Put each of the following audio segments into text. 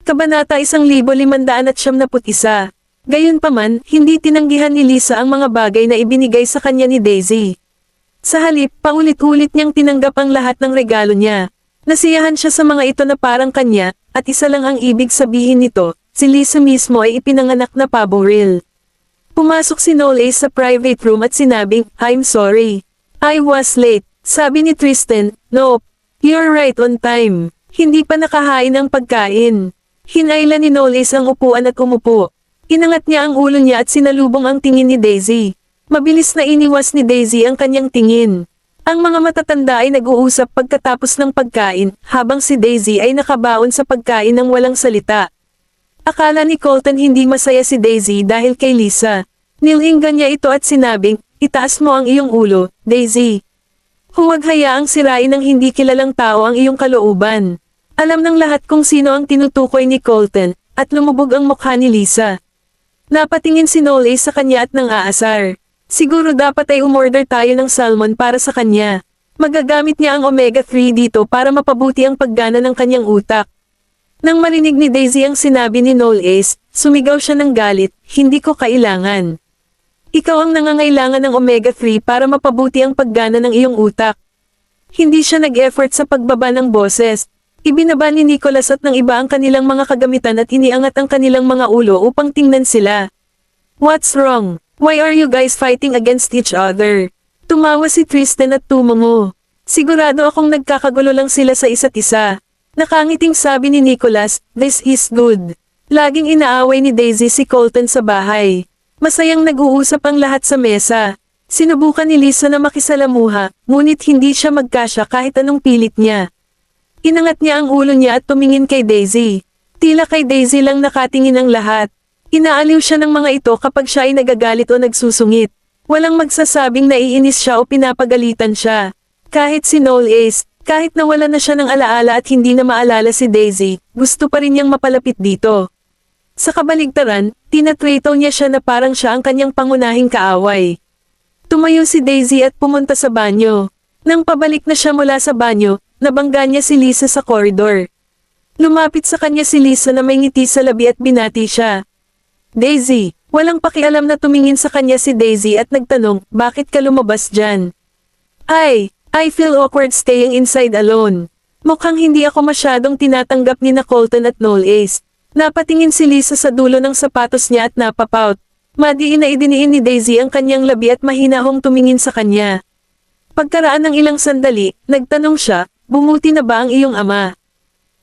Kabanata 1591. Gayunpaman, hindi tinanggihan ni Lisa ang mga bagay na ibinigay sa kanya ni Daisy. Sa halip, paulit-ulit niyang tinanggap ang lahat ng regalo niya. Nasiyahan siya sa mga ito na parang kanya, at isa lang ang ibig sabihin nito, si Lisa mismo ay ipinanganak na pabo real. Pumasok si Noel sa private room at sinabing, "I'm sorry. I was late." Sabi ni Tristan, "Nope. You're right on time." Hindi pa nakahain ang pagkain. Hinayla ni Noel ang upuan at umupo. Inangat niya ang ulo niya at sinalubong ang tingin ni Daisy. Mabilis na iniwas ni Daisy ang kanyang tingin. Ang mga matatanda ay nag-uusap pagkatapos ng pagkain, habang si Daisy ay nakabaon sa pagkain ng walang salita. Akala ni Colton hindi masaya si Daisy dahil kay Lisa. Nilinggan niya ito at sinabing, "Itaas mo ang iyong ulo, Daisy. Huwag hayaang sirain ng hindi kilalang tao ang iyong kalooban." Alam ng lahat kung sino ang tinutukoy ni Colton, at lumubog ang mukha ni Lisa. Napatingin si Noel sa kanya at nang aasar. Siguro dapat ay umorder tayo ng salmon para sa kanya. Magagamit niya ang omega-3 dito para mapabuti ang paggana ng kanyang utak. Nang marinig ni Daisy ang sinabi ni Noel, sumigaw siya ng galit, "Hindi ko kailangan. Ikaw ang nangangailangan ng omega-3 para mapabuti ang paggana ng iyong utak." Hindi siya nag-effort sa pagbaba ng boses. Ibinaba ni Nicholas at ng iba ang kanilang mga kagamitan at iniangat ang kanilang mga ulo upang tingnan sila. "What's wrong? Why are you guys fighting against each other?" Tumawa si Tristan at tumango. "Sigurado akong nagkakagulo lang sila sa isa't isa." Nakangiting sabi ni Nicholas, "This is good." Laging inaaway ni Daisy si Colton sa bahay. Masayang nag-uusap ang lahat sa mesa. Sinubukan ni Lisa na makisalamuha, ngunit hindi siya magkasya kahit anong pilit niya. Inangat niya ang ulo niya at tumingin kay Daisy. Tila kay Daisy lang nakatingin ang lahat. Inaaliw siya ng mga ito kapag siya ay nagagalit o nagsusungit. Walang magsasabing naiinis siya o pinapagalitan siya. Kahit si Noel kahit nawala na siya ng alaala at hindi na maalala si Daisy, gusto pa rin niyang mapalapit dito. Sa kabaligtaran, tinatrato niya siya na parang siya ang kanyang pangunahing kaaway. Tumayo si Daisy at pumunta sa banyo. Nang pabalik na siya mula sa banyo, nabangga niya si Lisa sa koridor. Lumapit sa kanya si Lisa na may ngiti sa labi at binati siya. "Daisy." Walang pakialam na tumingin sa kanya si Daisy at nagtanong, "Bakit ka lumabas dyan?" I feel awkward staying inside alone." Mukhang hindi ako masyadong tinatanggap ni na Colton at Noel. Napatingin si Lisa sa dulo ng sapatos niya at napapout. Madiin na idiniin ni Daisy ang kanyang labi at mahinahong tumingin sa kanya. Pagkaraan ng ilang sandali, nagtanong siya, "Bumuti na ba ang iyong ama?"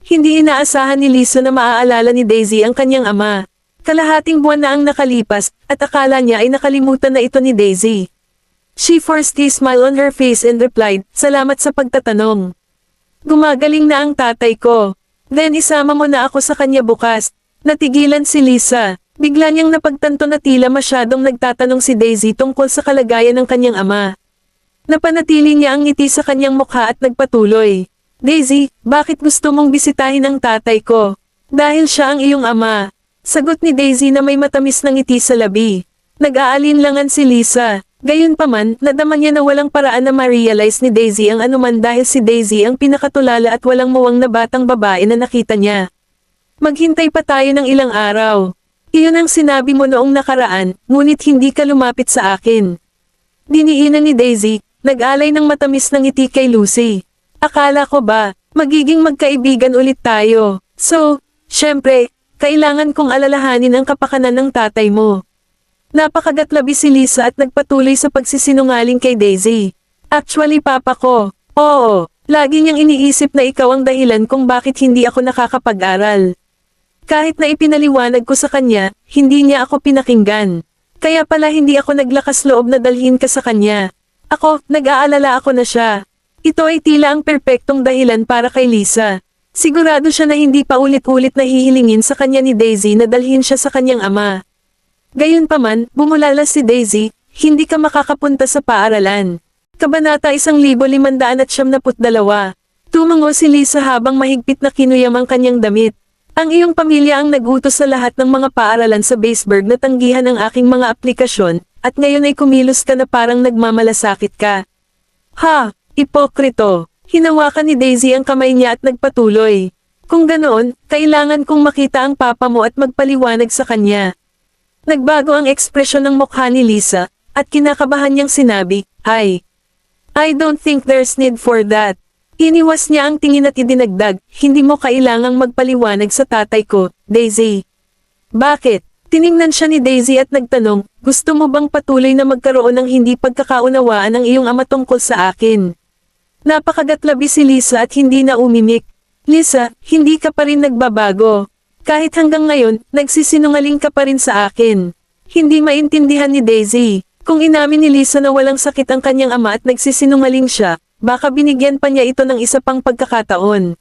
Hindi inaasahan ni Lisa na maaalala ni Daisy ang kanyang ama. Kalahating buwan na ang nakalipas, at akala niya ay nakalimutan na ito ni Daisy. She forced a smile on her face and replied, "Salamat sa pagtatanong. Gumagaling na ang tatay ko. Then isama mo na ako sa kanya bukas." Natigilan si Lisa. Bigla niyang napagtanto na tila masyadong nagtatanong si Daisy tungkol sa kalagayan ng kanyang ama. Napanatili niya ang ngiti sa kanyang mukha at nagpatuloy. "Daisy, bakit gusto mong bisitahin ang tatay ko?" "Dahil siya ang iyong ama." Sagot ni Daisy na may matamis na ngiti sa labi. Nag-aalinlangan si Lisa. Gayunpaman, nadama niya na walang paraan na ma-realize ni Daisy ang anuman dahil si Daisy ang pinakatulala at walang muwang na batang babae na nakita niya. "Maghintay pa tayo ng ilang araw. Iyon ang sinabi mo noong nakaraan, ngunit hindi ka lumapit sa akin." Diniinan ni Daisy, nag-alay ng matamis na ngiti kay Lucy. "Akala ko ba, magiging magkaibigan ulit tayo. So, syempre, kailangan kong alalahanin ang kapakanan ng tatay mo." Napakagatlabi si Lisa at nagpatuloy sa pagsisinungaling kay Daisy. "Actually papa ko. Oo, lagi niyang iniisip na ikaw ang dahilan kung bakit hindi ako nakakapag-aral. Kahit na ipinaliwanag ko sa kanya, hindi niya ako pinakinggan. Kaya pala hindi ako naglakas loob na dalhin ka sa kanya. Ako, nag-aalala ako na siya." Ito ay tila ang perpektong dahilan para kay Lisa. Sigurado siya na hindi pa ulit-ulit na hihilingin sa kanya ni Daisy na dalhin siya sa kanyang ama. Gayunpaman, bumulala si Daisy, "Hindi ka makakapunta sa paaralan." Kabanata 1592. Tumango si Lisa habang mahigpit na kinuyam ang kanyang damit. "Ang iyong pamilya ang nag-utos sa lahat ng mga paaralan sa Baseburg na tanggihan ang aking mga aplikasyon, at ngayon ay kumilos ka na parang nagmamalasakit ka." "Ha, ipokrito." Hinawakan ni Daisy ang kamay niya at nagpatuloy. Kung ganoon, kailangan kong makita ang papa mo at magpaliwanag sa kanya. Nagbago ang ekspresyon ng mukha ni Lisa, at kinakabahan niyang sinabi, I don't think there's need for that. Iniwas niya ang tingin at idinagdag, hindi mo kailangang magpaliwanag sa tatay ko, Daisy. Bakit? Tiningnan siya ni Daisy at nagtanong, gusto mo bang patuloy na magkaroon ng hindi pagkakaunawaan ng iyong ama tungkol sa akin? Napakagatlabi si Lisa at hindi na umimik. Lisa, hindi ka pa rin nagbabago. Kahit hanggang ngayon, nagsisinungaling ka pa rin sa akin. Hindi maintindihan ni Daisy. Kung inamin ni Lisa na walang sakit ang kanyang ama at nagsisinungaling siya, baka binigyan pa niya ito ng isa pang pagkakataon.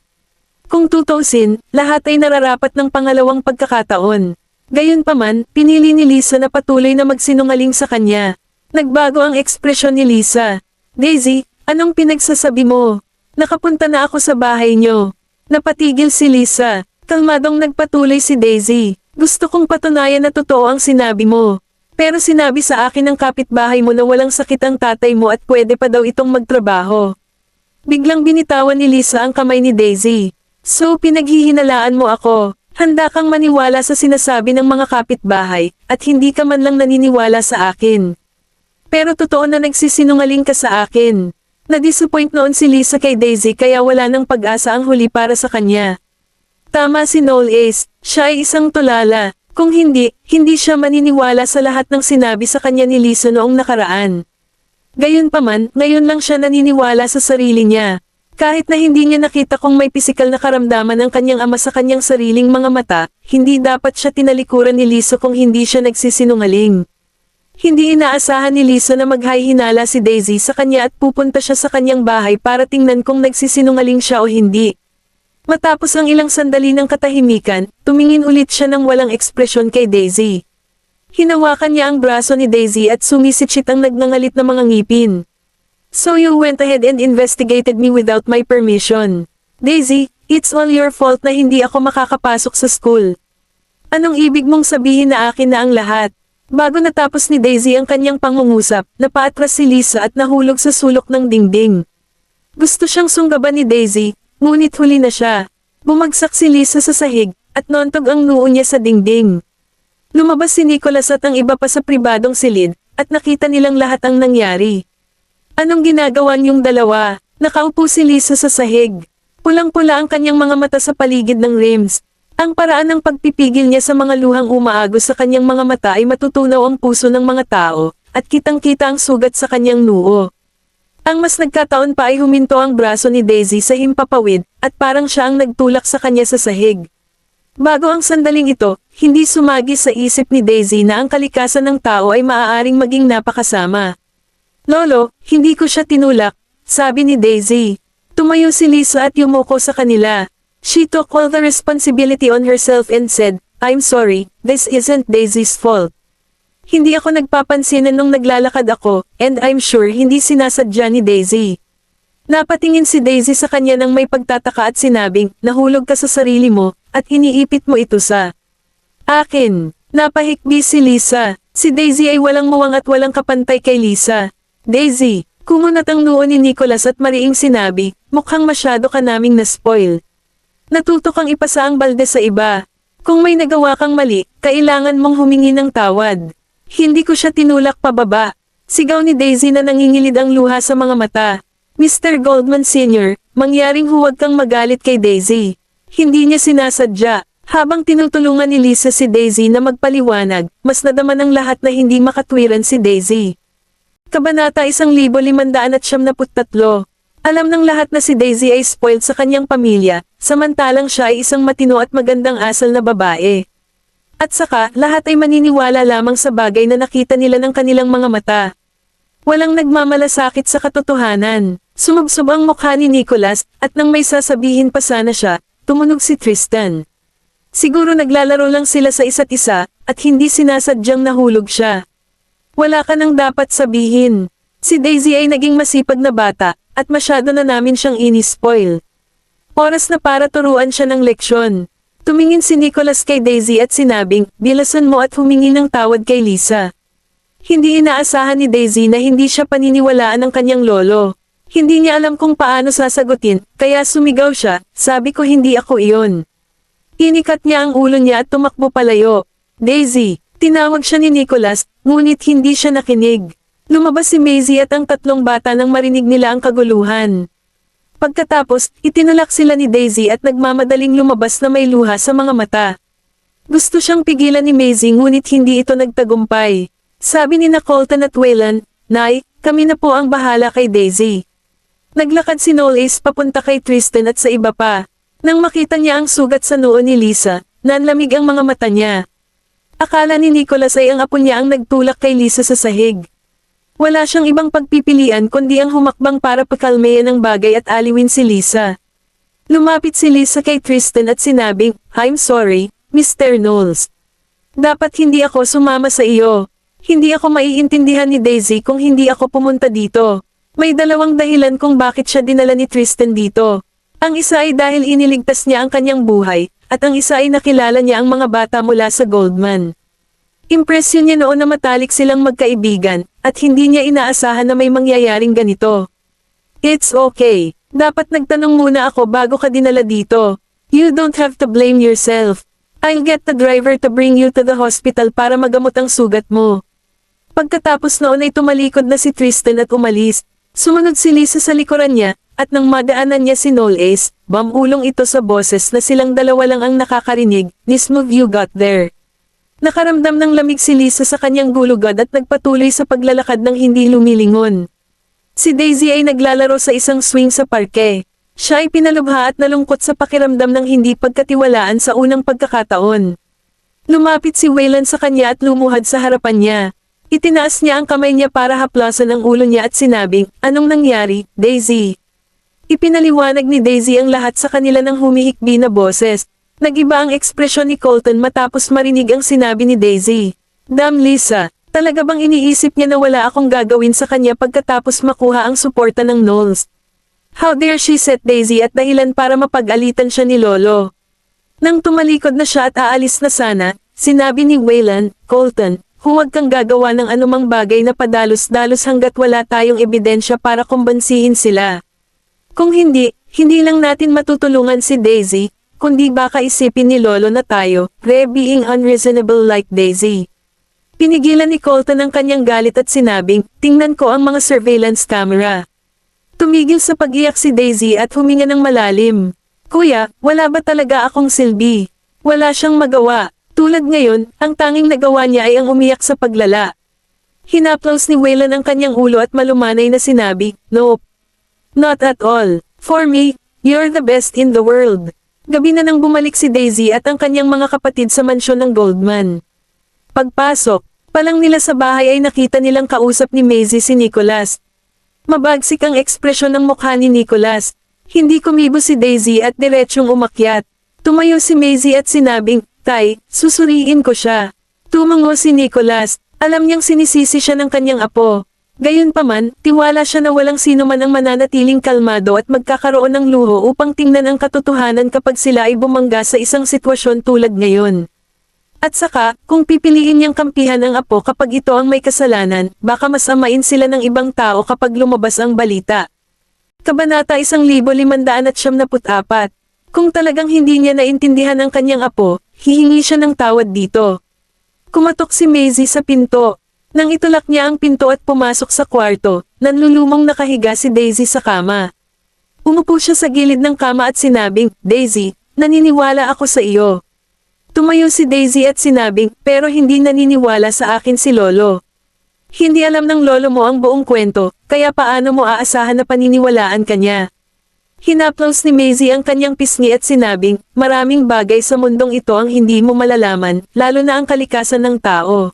Kung tutusin, lahat ay nararapat ng pangalawang pagkakataon. Gayunpaman, pinili ni Lisa na patuloy na magsinungaling sa kanya. Nagbago ang ekspresyon ni Lisa. Daisy, anong pinagsasabi mo? Nakapunta na ako sa bahay niyo. Napatigil si Lisa. Kalmadong nagpatuloy si Daisy. Gusto kong patunayan na totoo ang sinabi mo. Pero sinabi sa akin ng kapitbahay mo na walang sakit ang tatay mo at pwede pa daw itong magtrabaho. Biglang binitawan ni Lisa ang kamay ni Daisy. So pinaghihinalaan mo ako. Handa kang maniwala sa sinasabi ng mga kapitbahay, at hindi ka man lang naniniwala sa akin. Pero totoo na nagsisinungaling ka sa akin. Na-disappoint noon si Lisa kay Daisy kaya wala nang pag-asa ang huli para sa kanya. Tama si Noel Ace, siya ay isang tulala. Kung hindi, hindi siya maniniwala sa lahat ng sinabi sa kanya ni Lisa noong nakaraan. Gayunpaman, ngayon lang siya naniniwala sa sarili niya. Kahit na hindi niya nakita kung may pisikal na karamdaman ang kanyang ama sa kanyang sariling mga mata, hindi dapat siya tinalikuran ni Lisa kung hindi siya nagsisinungaling. Hindi inaasahan ni Lisa na maghahinala si Daisy sa kanya at pupunta siya sa kanyang bahay para tingnan kung nagsisinungaling siya o hindi. Matapos ang ilang sandali ng katahimikan, tumingin ulit siya ng walang ekspresyon kay Daisy. Hinawakan niya ang braso ni Daisy at sumisitsit ang nagngangalit na mga ngipin. So you went ahead and investigated me without my permission. Daisy, it's all your fault na hindi ako makakapasok sa school. Anong ibig mong sabihin na akin na ang lahat? Bago natapos ni Daisy ang kanyang pangungusap, napaatras si Lisa at nahulog sa sulok ng dingding. Gusto siyang sunggaban ni Daisy, ngunit huli na siya. Bumagsak si Lisa sa sahig, at noontog ang noo niya sa dingding. Lumabas si Nicholas at ang iba pa sa pribadong silid, at nakita nilang lahat ang nangyari. Anong ginagawa niyong dalawa? Nakaupo si Lisa sa sahig. Pulang-pula ang kanyang mga mata sa paligid ng rims. Ang paraan ng pagpipigil niya sa mga luhang umaagos sa kanyang mga mata ay matutunaw ang puso ng mga tao, at kitang-kita ang sugat sa kanyang noo. Ang mas nagkataon pa ay huminto ang braso ni Daisy sa himpapawid, at parang siya ang nagtulak sa kanya sa sahig. Bago ang sandaling ito, hindi sumagi sa isip ni Daisy na ang kalikasan ng tao ay maaaring maging napakasama. Lolo, hindi ko siya tinulak, sabi ni Daisy. Tumayo si Lisa at yumuko sa kanila. She took all the responsibility on herself and said, I'm sorry, this isn't Daisy's fault. Hindi ako nagpapansinan nung naglalakad ako, and I'm sure hindi sinasadya ni Daisy. Napatingin si Daisy sa kanya nang may pagtataka at sinabing, nahulog ka sa sarili mo, at iniipit mo ito sa akin. Napahikbi si Lisa. Si Daisy ay walang muwang at walang kapantay kay Lisa. Daisy, kumunat ang noo ni Nicholas at mariing sinabi, mukhang masyado ka naming na-spoil. Natuto kang ipasa ang balde sa iba. Kung may nagawa kang mali, kailangan mong humingi ng tawad. Hindi ko siya tinulak pababa. Sigaw ni Daisy na nangingilid ang luha sa mga mata. Mr. Goldman Sr., mangyaring huwag kang magalit kay Daisy. Hindi niya sinasadya. Habang tinutulungan ni Lisa si Daisy na magpaliwanag, mas nadama ng lahat na hindi makatwiran si Daisy. Kabanata 1573. Alam ng lahat na si Daisy ay spoiled sa kanyang pamilya, samantalang siya ay isang matino at magandang asal na babae. At saka, lahat ay maniniwala lamang sa bagay na nakita nila ng kanilang mga mata. Walang nagmamalasakit sa katotohanan. Sumubsob ang mukha ni Nicholas, at nang may sasabihin pa sana siya, tumunog si Tristan. Siguro naglalaro lang sila sa isa't isa, at hindi sinasadyang nahulog siya. Wala ka nang dapat sabihin. Si Daisy ay naging masipag na bata, at masyado na namin siyang inispoil. Oras na para turuan siya ng leksyon. Tumingin si Nicholas kay Daisy at sinabing, bilasan mo at humingi ng tawad kay Lisa. Hindi inaasahan ni Daisy na hindi siya paniniwalaan ng kanyang lolo. Hindi niya alam kung paano sasagutin, kaya sumigaw siya, sabi ko hindi ako iyon. Inikat niya ang ulo niya at tumakbo palayo. Daisy, tinawag siya ni Nicholas, ngunit hindi siya nakinig. Lumabas si Maisie at ang tatlong bata nang marinig nila ang kaguluhan. Pagkatapos, itinulak sila ni Daisy at nagmamadaling lumabas na may luha sa mga mata. Gusto siyang pigilan ni Maisie ngunit hindi ito nagtagumpay. Sabi ni Colton at Waylon, Nay, kami na po ang bahala kay Daisy. Naglakad si Knowles papunta kay Tristan at sa iba pa. Nang makita niya ang sugat sa noo ni Lisa, nanlamig ang mga mata niya. Akala ni Nicholas ay ang apo niya ang nagtulak kay Lisa sa sahig. Wala siyang ibang pagpipilian kundi ang humakbang para pakalmayan ang bagay at aliwin si Lisa. Lumapit si Lisa kay Tristan at sinabing, I'm sorry, Mr. Knowles. Dapat hindi ako sumama sa iyo. Hindi ako maiintindihan ni Daisy kung hindi ako pumunta dito. May dalawang dahilan kung bakit siya dinala ni Tristan dito. Ang isa ay dahil iniligtas niya ang kanyang buhay, at ang isa ay nakilala niya ang mga bata mula sa Goldman. Impresyon niya noon na matalik silang magkaibigan, at hindi niya inaasahan na may mangyayaring ganito. It's okay. Dapat nagtanong muna ako bago ka dinala dito. You don't have to blame yourself. I'll get the driver to bring you to the hospital para magamot ang sugat mo. Pagkatapos noon ay tumalikod na si Tristan at umalis. Sumunod si Lisa sa likuran niya, at nang madaanan niya si Knowles, bamulong ito sa boses na silang dalawa lang ang nakakarinig, Nismove you got there. Nakaramdam ng lamig si Lisa sa kanyang gulugad at nagpatuloy sa paglalakad ng hindi lumilingon. Si Daisy ay naglalaro sa isang swing sa parke. Siya ay pinalubha at nalungkot sa pakiramdam ng hindi pagkatiwalaan sa unang pagkakataon. Lumapit si Waylon sa kanya at lumuhad sa harapan niya. Itinaas niya ang kamay niya para haplasan ang ulo niya at sinabing, anong nangyari, Daisy? Ipinaliwanag ni Daisy ang lahat sa kanila ng humihikbi na boses. Nagiba ang ekspresyon ni Colton matapos marinig ang sinabi ni Daisy. Damn Lisa, talaga bang iniisip niya na wala akong gagawin sa kanya pagkatapos makuha ang suporta ng Knowles? How dare she set Daisy at dahilan para mapag-alitan siya ni Lolo? Nang tumalikod na siya at aalis na sana, sinabi ni Waylon, Colton, huwag kang gagawa ng anumang bagay na padalos-dalos hanggat wala tayong ebidensya para kumbansihin sila. Kung hindi, hindi lang natin matutulungan si Daisy, kundi baka isipin ni Lolo na tayo, being unreasonable like Daisy. Pinigilan ni Colton ang kanyang galit at sinabing, tingnan ko ang mga surveillance camera. Tumigil sa pag-iyak si Daisy at huminga ng malalim. Kuya, wala ba talaga akong silbi? Wala siyang magawa. Tulad ngayon, ang tanging nagawa niya ay ang umiyak sa paglala. Hinaplos ni Waylon ang kanyang ulo at malumanay na sinabi, Nope. Not at all. For me, you're the best in the world. Gabi na nang bumalik si Daisy at ang kanyang mga kapatid sa mansyon ng Goldman. Pagpasok, palang nila sa bahay ay nakita nilang kausap ni Maisie si Nicholas. Mabagsik ang ekspresyon ng mukha ni Nicholas. Hindi kumibo si Daisy at diretsyong umakyat. Tumayo si Maisie at sinabing, Tay, susuriin ko siya. Tumango si Nicholas. Alam niyang sinisisi siya ng kanyang apo. Gayunpaman, tiwala siya na walang sino man ang mananatiling kalmado at magkakaroon ng luho upang tingnan ang katotohanan kapag sila ay bumangga sa isang sitwasyon tulad ngayon. At saka, kung pipiliin niyang kampihan ang apo kapag ito ang may kasalanan, baka masamain sila ng ibang tao kapag lumabas ang balita. Kabanata 1574. Kung talagang hindi niya naintindihan ang kanyang apo, hihingi siya ng tawad dito. Kumatok si Maisie sa pinto. Nang itulak niya ang pinto at pumasok sa kwarto, nanlulumong nakahiga si Daisy sa kama. Umupo siya sa gilid ng kama at sinabing, Daisy, naniniwala ako sa iyo. Tumayo si Daisy at sinabing, pero hindi naniniwala sa akin si Lolo. Hindi alam ng lolo mo ang buong kwento, kaya paano mo aasahan na paniniwalaan ka niya? Hinaplos ni Maisie ang kanyang pisngi at sinabing, maraming bagay sa mundong ito ang hindi mo malalaman, lalo na ang kalikasan ng tao.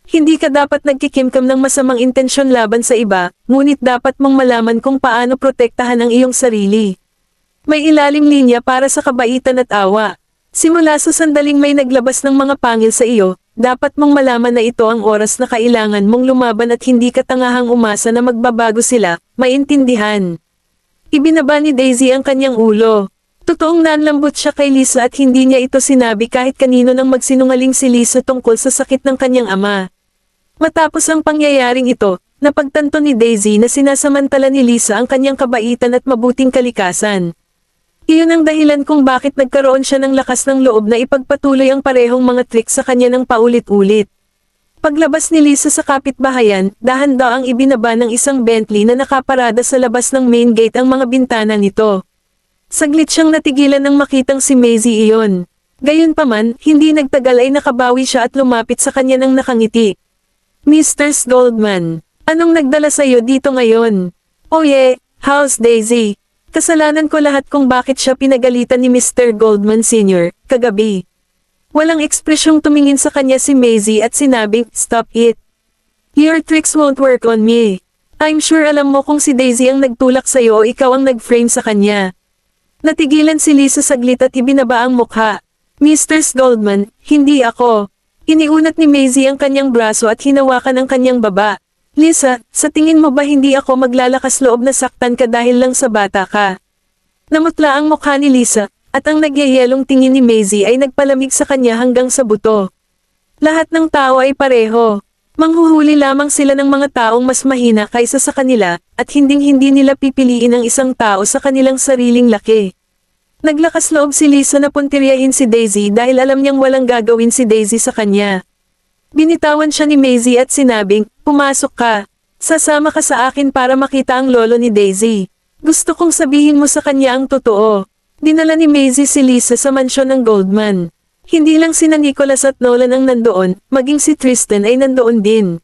Hindi ka dapat nagkikimkam ng masamang intensyon laban sa iba, ngunit dapat mong malaman kung paano protektahan ang iyong sarili. May ilalim linya para sa kabaitan at awa. Simula sa sandaling may naglabas ng mga pangil sa iyo, dapat mong malaman na ito ang oras na kailangan mong lumaban at hindi ka tangahang umasa na magbabago sila, maintindihan. Ibinaba ni Daisy ang kanyang ulo. Totoong nanlambot siya kay Lisa at hindi niya ito sinabi kahit kanino nang magsinungaling si Lisa tungkol sa sakit ng kanyang ama. Matapos ang pangyayaring ito, Napagtanto ni Daisy na sinasamantala ni Lisa ang kanyang kabaitan at mabuting kalikasan. Iyon ang dahilan kung bakit nagkaroon siya ng lakas ng loob na ipagpatuloy ang parehong mga trick sa kanya ng paulit-ulit. Paglabas ni Lisa sa kapitbahayan, dahan-daang ibinaba ng isang Bentley na nakaparada sa labas ng main gate ang mga bintana nito. Saglit siyang natigilan nang makitang si Maisie iyon. Gayunpaman, hindi nagtagal ay nakabawi siya at lumapit sa kanya ng nakangiti. Mr. Goldman, anong nagdala sa'yo dito ngayon? Oh yeah, how's Daisy? Kasalanan ko lahat kung bakit siya pinagalitan ni Mr. Goldman Sr. kagabi. Walang ekspresyong tumingin sa kanya si Maisie at sinabing, "Stop it. Your tricks won't work on me. I'm sure alam mo kung si Daisy ang nagtulak sa'yo o ikaw ang nag-frame sa kanya." Natigilan si Lisa saglit at ibinaba ang mukha. Mr. Goldman, hindi ako. Iniunat ni Maisie ang kanyang braso at hinawakan ang kanyang baba. Lisa, sa tingin mo ba hindi ako maglalakas loob na saktan ka dahil lang sa bata ka? Namutla ang mukha ni Lisa, at ang nagyayelong tingin ni Maisie ay nagpalamig sa kanya hanggang sa buto. Lahat ng tao ay pareho. Manghuhuli lamang sila ng mga taong mas mahina kaysa sa kanila, at hinding-hindi nila pipiliin ang isang tao sa kanilang sariling laki. Naglakas loob si Lisa na puntiryahin si Daisy dahil alam niyang walang gagawin si Daisy sa kanya. Binitawan siya ni Maisie at sinabing, "Pumasok ka. Sasama ka sa akin para makita ang lolo ni Daisy. Gusto kong sabihin mo sa kanya ang totoo." Dinala ni Maisie si Lisa sa mansyon ng Goldman. Hindi lang sina Nicholas at Nolan ang nandoon, maging si Tristan ay nandoon din.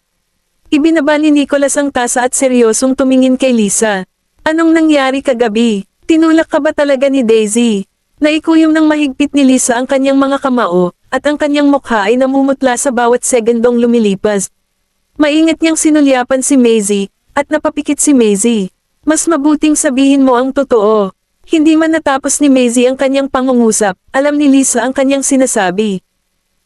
Ibinaba ni Nicholas ang tasa at seryosong tumingin kay Lisa. "Anong nangyari kagabi? Tinulak ka ba talaga ni Daisy?" Naikuyom ng mahigpit ni Lisa ang kanyang mga kamao, at ang kanyang mukha ay namumutla sa bawat segundong lumilipas. Maingat niyang sinulyapan si Maisie, at napapikit si Maisie. "Mas mabuting sabihin mo ang totoo." Hindi man natapos ni Maisie ang kanyang pangungusap, alam ni Lisa ang kanyang sinasabi.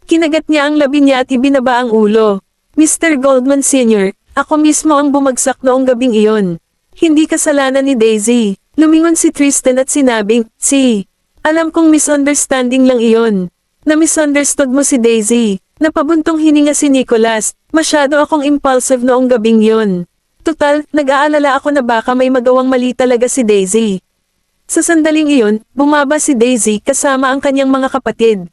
Kinagat niya ang labi niya at ibinaba ang ulo. "Mr. Goldman Sr., ako mismo ang bumagsak noong gabing iyon. Hindi kasalanan ni Daisy." Lumingon si Tristan at sinabing, Alam kong misunderstanding lang iyon. Na-misunderstood mo si Daisy." Napabuntong hininga si Nicholas, "Masyado akong impulsive noong gabing yon. Tutal, nag-aalala ako na baka may magawang mali talaga si Daisy." Sa sandaling iyon, bumaba si Daisy kasama ang kanyang mga kapatid.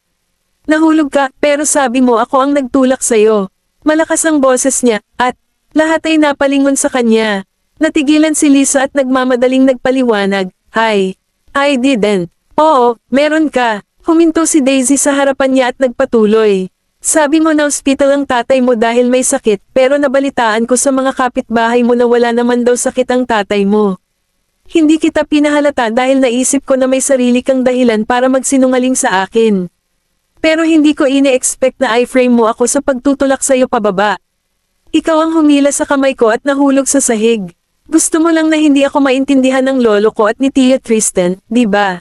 "Nahulog ka, pero sabi mo ako ang nagtulak sa'yo." Malakas ang boses niya, at lahat ay napalingon sa kanya. Natigilan si Lisa at nagmamadaling nagpaliwanag, "Hi. I didn't." "Oo, meron ka." Huminto si Daisy sa harapan niya at nagpatuloy. "Sabi mo na ospital ang tatay mo dahil may sakit, pero nabalitaan ko sa mga kapitbahay mo na wala naman daw sakit ang tatay mo. Hindi kita pinahalata dahil naisip ko na may sarili kang dahilan para magsinungaling sa akin. Pero hindi ko ine-expect na i-frame mo ako sa pagtutulak sa'yo pababa. Ikaw ang humila sa kamay ko at nahulog sa sahig. Gusto mo lang na hindi ako maintindihan ng lolo ko at ni Tia Tristan, di ba?"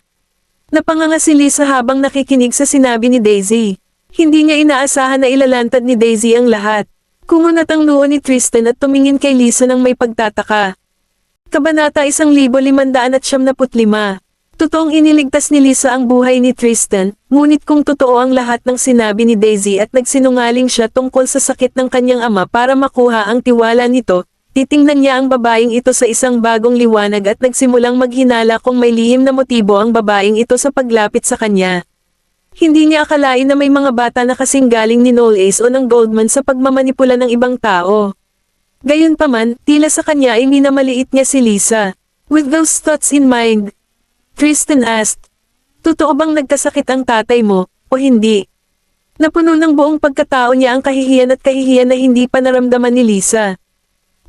Napanganga si Lisa habang nakikinig sa sinabi ni Daisy. Hindi niya inaasahan na ilalantad ni Daisy ang lahat. Kumunat ang noo ni Tristan at tumingin kay Lisa ng may pagtataka. Kabanata 1575. Totoong iniligtas ni Lisa ang buhay ni Tristan, ngunit kung totoo ang lahat ng sinabi ni Daisy at nagsinungaling siya tungkol sa sakit ng kanyang ama para makuha ang tiwala nito, titingnan niya ang babaeng ito sa isang bagong liwanag at nagsimulang maghinala kung may lihim na motibo ang babaeng ito sa paglapit sa kanya. Hindi niya akalain na may mga bata na kasing galing ni Noel Ace o ng Goldman sa pagmamanipula ng ibang tao. Gayunpaman, tila sa kanya ay minamaliit niya si Lisa. With those thoughts in mind, Tristan asked, "Totoo bang nagkasakit ang tatay mo, o hindi?" Napuno ng buong pagkatao niya ang kahihiyan at kahihiyan na hindi pa naramdaman ni Lisa.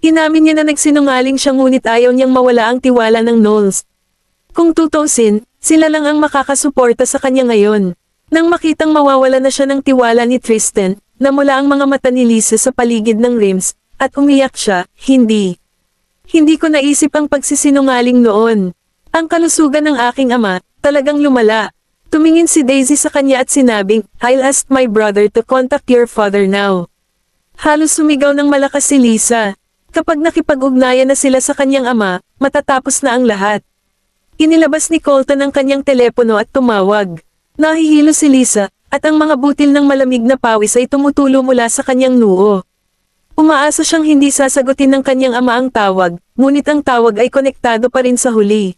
Inamin niya na nagsinungaling siya ngunit ayaw niyang mawala ang tiwala ng Knowles. Kung tutusin, sila lang ang makakasuporta sa kanya ngayon. Nang makitang mawawala na siya ng tiwala ni Tristan, namula ang mga mata ni Lisa sa paligid ng rims, at umiyak siya, Hindi ko naisip ang pagsisinungaling noon. Ang kalusugan ng aking ama, talagang lumala." Tumingin si Daisy sa kanya at sinabing, "I'll ask my brother to contact your father now." Halos sumigaw ng malakas si Lisa. Kapag nakipag-ugnayan na sila sa kanyang ama, matatapos na ang lahat. Inilabas ni Colton ang kanyang telepono at tumawag. Nahihilo si Lisa, at ang mga butil ng malamig na pawis ay tumutulo mula sa kanyang noo. Umaasa siyang hindi sasagutin ng kanyang ama ang tawag, ngunit ang tawag ay konektado pa rin sa huli.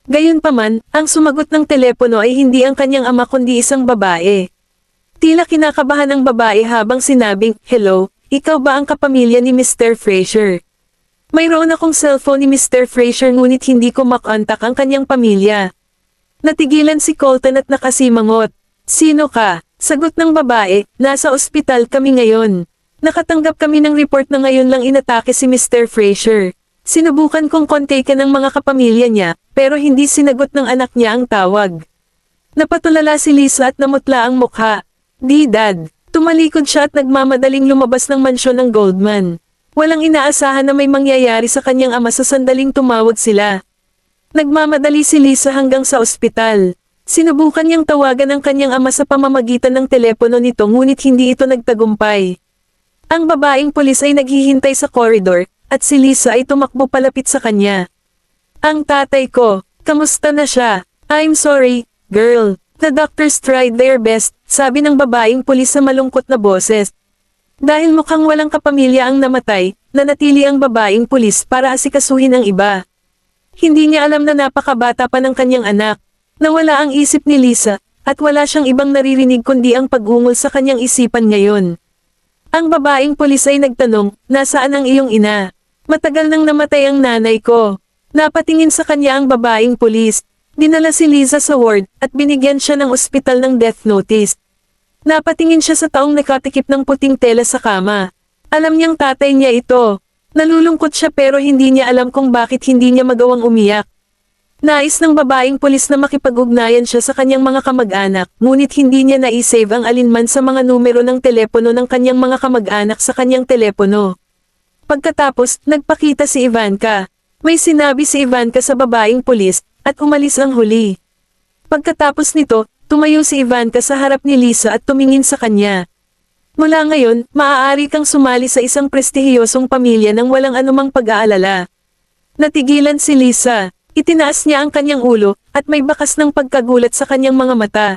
Gayunpaman, ang sumagot ng telepono ay hindi ang kanyang ama kundi isang babae. Tila kinakabahan ang babae habang sinabing, "Hello, ikaw ba ang kapamilya ni Mr. Fraser?" Mayroon akong cellphone ni Mr. Fraser ngunit hindi ko makontak ang kanyang pamilya. Natigilan si Colton at nakasimangot. "Sino ka?" Sagot ng babae, "Nasa ospital kami ngayon. Nakatanggap kami ng report na ngayon lang inatake si Mr. Fraser. Sinubukan kong kontakin ng mga kapamilya niya, pero hindi sinagot ng anak niya ang tawag." Napatulala si Lisa at namutla ang mukha. "Di dad." Tumalikod siya at nagmamadaling lumabas ng mansyon ng Goldman. Walang inaasahan na may mangyayari sa kanyang ama sa sandaling tumawag sila. Nagmamadali si Lisa hanggang sa ospital. Sinubukan niyang tawagan ang kanyang ama sa pamamagitan ng telepono nito ngunit hindi ito nagtagumpay. Ang babaeng pulis ay naghihintay sa koridor, at si Lisa ay tumakbo palapit sa kanya. "Ang tatay ko, kamusta na siya?" "I'm sorry, girl. The doctors tried their best," sabi ng babaeng pulis sa malungkot na boses. Dahil mukhang walang kapamilya ang namatay, nanatili ang babaeng pulis para asikasuhin ang iba. Hindi niya alam na napakabata pa ng kanyang anak. Nawala ang isip ni Lisa, at wala siyang ibang naririnig kundi ang pag-ungol sa kanyang isipan ngayon. Ang babaeng pulis ay nagtanong, "Nasaan ang iyong ina?" "Matagal nang namatay ang nanay ko." Napatingin sa kanya ang babaeng pulis. Dinala si Lisa sa ward, at binigyan siya ng ospital ng death notice. Napatingin siya sa taong nakatikip ng puting tela sa kama. Alam niyang tatay niya ito. Nalulungkot siya pero hindi niya alam kung bakit hindi niya magawang umiyak. Nais ng babaeng pulis na makipag-ugnayan siya sa kanyang mga kamag-anak, ngunit hindi niya na-save ang alinman sa mga numero ng telepono ng kanyang mga kamag-anak sa kanyang telepono. Pagkatapos, nagpakita si Ivanka. May sinabi si Ivanka sa babaeng pulis, at umalis ang huli. Pagkatapos nito, tumayo si Ivanka sa harap ni Lisa at tumingin sa kanya. "Mula ngayon, maaari kang sumali sa isang prestihiyosong pamilya nang walang anumang pag-aalala." Natigilan si Lisa. Itinaas niya ang kanyang ulo, at may bakas ng pagkagulat sa kanyang mga mata.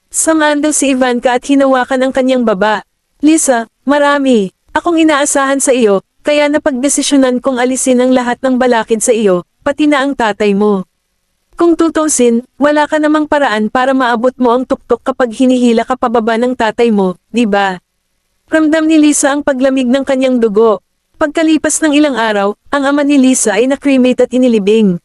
Sumandal si Ivanka at hinawakan ang kanyang baba. "Lisa, marami akong inaasahan sa iyo, kaya napagdesisyonan kong alisin ang lahat ng balakid sa iyo, pati na ang tatay mo. Kung tutusin, wala ka namang paraan para maabot mo ang tuktok kapag hinihila ka pababa ng tatay mo, di ba?" Ramdam ni Lisa ang paglamig ng kanyang dugo. Pagkalipas ng ilang araw, ang ama ni Lisa ay na-cremate at inilibing.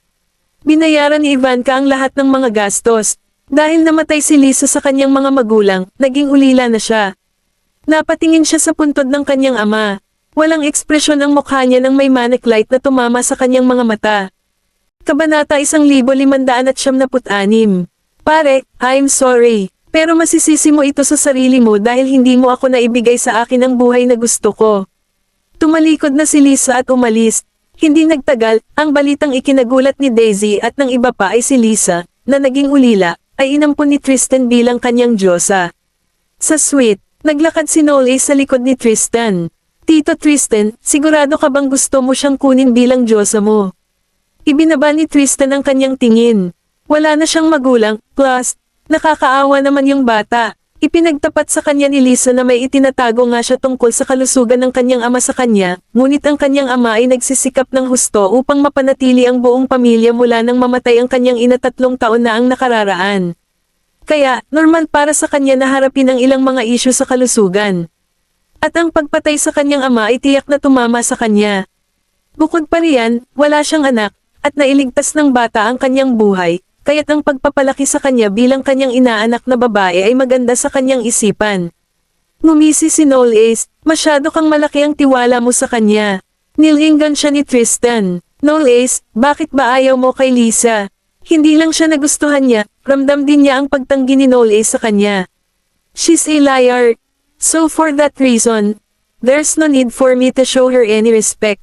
Binayaran ni Ivanka ang lahat ng mga gastos. Dahil namatay si Lisa sa kanyang mga magulang, naging ulila na siya. Napatingin siya sa puntod ng kanyang ama. Walang ekspresyon ang mukha niya nang may manic light na tumama sa kanyang mga mata. Kabanata 1596. "Pare, I'm sorry. Pero masisisi mo ito sa sarili mo dahil hindi mo ako naibigay sa akin ang buhay na gusto ko." Tumalikod na si Lisa at umalis. Hindi nagtagal, ang balitang ikinagulat ni Daisy at ng iba pa ay si Lisa, na naging ulila, ay inampun ni Tristan bilang kanyang diyosa. Sa suite, naglakad si Noelle sa likod ni Tristan. "Tito Tristan, sigurado ka bang gusto mo siyang kunin bilang diyosa mo?" Ibinaba ni Tristan ang kanyang tingin. Wala na siyang magulang, plus, nakakaawa naman yung bata. Ipinagtapat sa kanya ni Lisa na may itinatago nga siya tungkol sa kalusugan ng kanyang ama sa kanya, ngunit ang kanyang ama ay nagsisikap ng husto upang mapanatili ang buong pamilya mula nang mamatay ang kanyang ina 3 taon na ang nakararaan. Kaya, normal para sa kanya na harapin ang ilang mga isyu sa kalusugan. At ang pagpatay sa kanyang ama ay tiyak na tumama sa kanya. Bukod pa riyan, wala siyang anak, at nailigtas ng bata ang kanyang buhay, kaya't ang pagpapalaki sa kanya bilang kanyang inaanak na babae ay maganda sa kanyang isipan. Ngumisi si Noelle, "Masyado kang malaki ang tiwala mo sa kanya." Nilinggan siya ni Tristan. "Noelle, bakit ba ayaw mo kay Lisa?" Hindi lang siya nagustuhan niya, ramdam din niya ang pagtanggi ni Noelle sa kanya. "She's a liar. So for that reason, there's no need for me to show her any respect."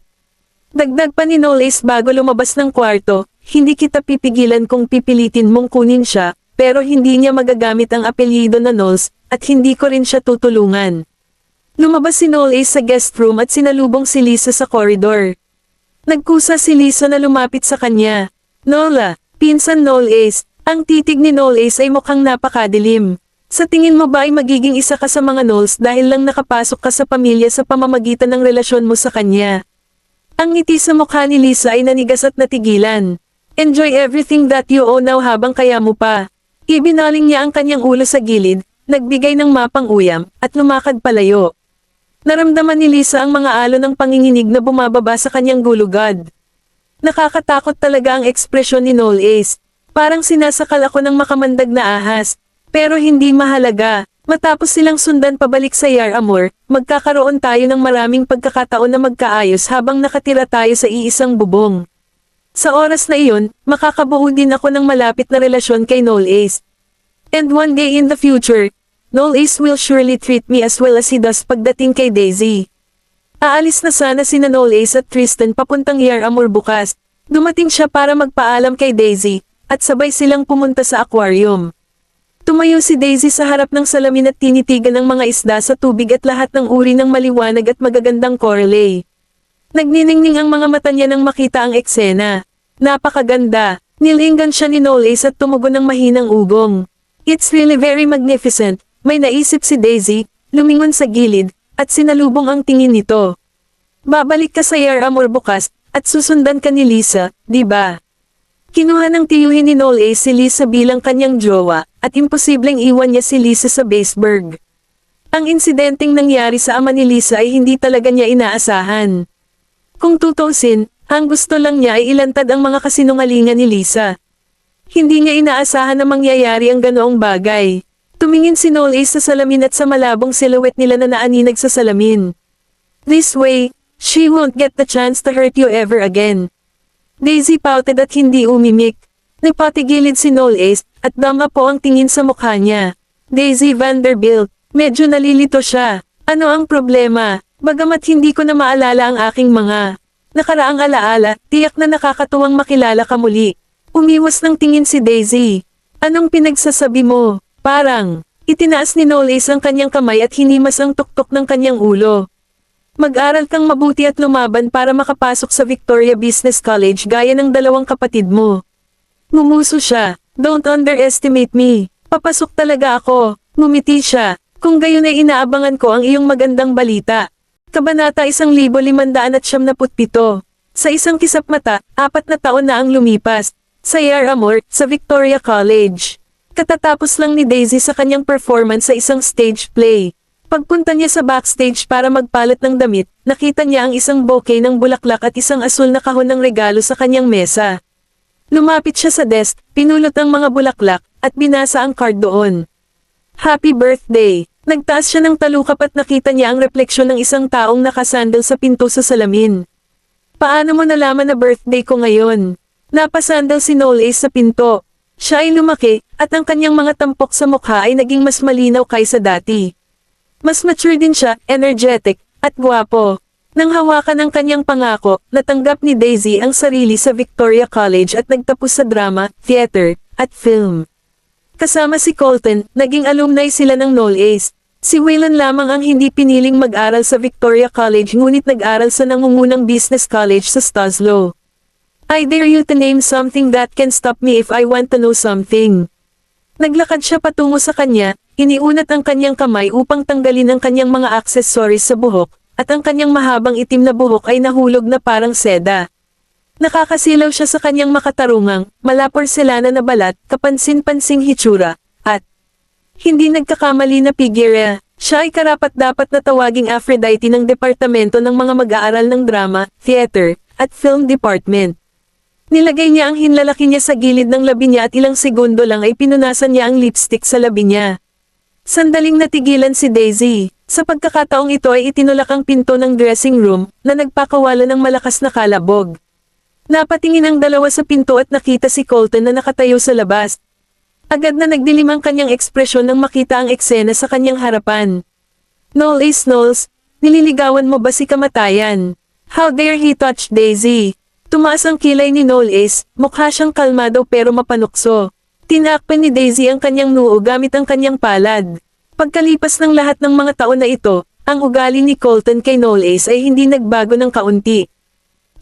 Dagdag pa ni Noelle bago lumabas ng kwarto, "Hindi kita pipigilan kung pipilitin mong kunin siya, pero hindi niya magagamit ang apelyido na Knowles, at hindi ko rin siya tutulungan." Lumabas si Noelle sa guest room at sinalubong si Lisa sa koridor. Nagkusa si Lisa na lumapit sa kanya. "Nola, pinsan Noelle." Ang titig ni Noelle ay mukhang napakadilim. Sa tingin mo ba ay magiging isa ka sa mga Knowles dahil lang nakapasok ka sa pamilya sa pamamagitan ng relasyon mo sa kanya? Ang ngiti sa mukha ni Lisa ay nanigas at natigilan. Enjoy everything that you owe now habang kaya mo pa. Ibinaling niya ang kanyang ulo sa gilid, nagbigay ng mapang uyam, at lumakad palayo. Naramdaman ni Lisa ang mga alon ng panginginig na bumababa sa kanyang gulugad. Nakakatakot talaga ang ekspresyon ni Noel Ace. Parang sinasakal ako ng makamandag na ahas. Pero hindi mahalaga. Matapos silang sundan pabalik sa Yar Amor, magkakaroon tayo ng maraming pagkakataon na magkaayos habang nakatira tayo sa iisang bubong. Sa oras na iyon, makakabuo din ako ng malapit na relasyon kay Noel Ace. And one day in the future, Noel Ace will surely treat me as well as he does pagdating kay Daisy. Aalis na sana sina Noel Ace at Tristan papuntang Yar Amor bukas. Dumating siya para magpaalam kay Daisy, at sabay silang pumunta sa aquarium. Tumayo si Daisy sa harap ng salamin at tinitigan ng mga isda sa tubig at lahat ng uri ng maliwanag at magagandang corale. Nagniningning ang mga mata niya nang makita ang eksena. Napakaganda. Nilinggan siya ni Noel Ace at tumugon ng mahinang ugong. It's really very magnificent. May naisip si Daisy, lumingon sa gilid, at sinalubong ang tingin nito. Babalik ka sa Yar Amor bukas, at susundan ka ni Lisa, di ba? Kinuha ng tiyuhin ni Noel Ace si Lisa bilang kanyang jowa, at imposibleng iwan niya si Lisa sa Baseburg. Ang insidenteng nangyari sa ama ni Lisa ay hindi talaga niya inaasahan. Kung tutusin, ang gusto lang niya ay ilantad ang mga kasinungalingan ni Lisa. Hindi niya inaasahan na mangyayari ang ganoong bagay. Tumingin si Noel Ace sa salamin at sa malabong silhouette nila na naaninag sa salamin. This way, she won't get the chance to hurt you ever again. Daisy pouted at hindi umimik. Napatigilid si Noel Ace, at dama po ang tingin sa mukha niya. Daisy Vanderbilt, medyo nalilito siya. Ano ang problema? Bagamat hindi ko na maalala ang aking mga nakaraang alaala, tiyak na nakakatuwang makilala ka muli. Umiwas ng tingin si Daisy. Anong pinagsasabi mo? Parang, itinaas ni Noel Ace ang kanyang kamay at hinimas ang tuktok ng kanyang ulo. Mag-aral kang mabuti at lumaban para makapasok sa Victoria Business College gaya ng dalawang kapatid mo. Ngumuso siya. Don't underestimate me. Papasok talaga ako. Ngumiti siya. Kung gayon ay inaabangan ko ang iyong magandang balita. Kabanata 1577. Sa isang kisap mata, 4 na taon na ang lumipas. Sa Yar Amor, sa Victoria College. Katatapos lang ni Daisy sa kanyang performance sa isang stage play. Pagpunta niya sa backstage para magpalit ng damit, nakita niya ang isang bouquet ng bulaklak at isang asul na kahon ng regalo sa kanyang mesa. Lumapit siya sa desk, pinulot ang mga bulaklak, at binasa ang card doon. Happy birthday! Nagtaas siya ng talukap at nakita niya ang refleksyon ng isang taong nakasandal sa pinto sa salamin. Paano mo nalaman na birthday ko ngayon? Napasandal si Noel Ace sa pinto. Siya ay lumaki, at ang kanyang mga tampok sa mukha ay naging mas malinaw kaysa dati. Mas mature din siya, energetic, at gwapo. Nang hawakan ang kanyang pangako, natanggap ni Daisy ang sarili sa Victoria College at nagtapos sa drama, theater, at film. Kasama si Colton, naging alumni sila ng Noel Ace. Si Waylon lamang ang hindi piniling mag-aral sa Victoria College ngunit nag-aral sa nangungunang business college sa Stoslow. I dare you to name something that can stop me if I want to know something. Naglakad siya patungo sa kanya, iniunat ang kanyang kamay upang tanggalin ang kanyang mga accessories sa buhok, at ang kanyang mahabang itim na buhok ay nahulog na parang seda. Nakakasilaw siya sa kanyang makatarungang, mala-porselana na balat, kapansin-pansing hitsura, at hindi nagkakamali na figure. Siya ay karapat-dapat na tawaging Aphrodite ng departamento ng mga mag-aaral ng drama, theater, at film department. Nilagay niya ang hinlalaki niya sa gilid ng labi niya at ilang segundo lang ay pinunasan niya ang lipstick sa labi niya. Sandaling natigilan si Daisy. Sa pagkakataong ito ay itinulak ang pinto ng dressing room, na nagpakawala ng malakas na kalabog. Napatingin ang dalawa sa pinto at nakita si Colton na nakatayo sa labas. Agad na nagdilim ang kanyang ekspresyon nang makita ang eksena sa kanyang harapan. Noel Ace Knowles, nililigawan mo ba si kamatayan? How dare he touch Daisy? Tumaas ang kilay ni Noel Ace, mukha siyang kalmado pero mapanukso. Tinakpan ni Daisy ang kanyang noo gamit ang kanyang palad. Pagkalipas ng lahat ng mga taon na ito, ang ugali ni Colton kay Noel Ace ay hindi nagbago ng kaunti.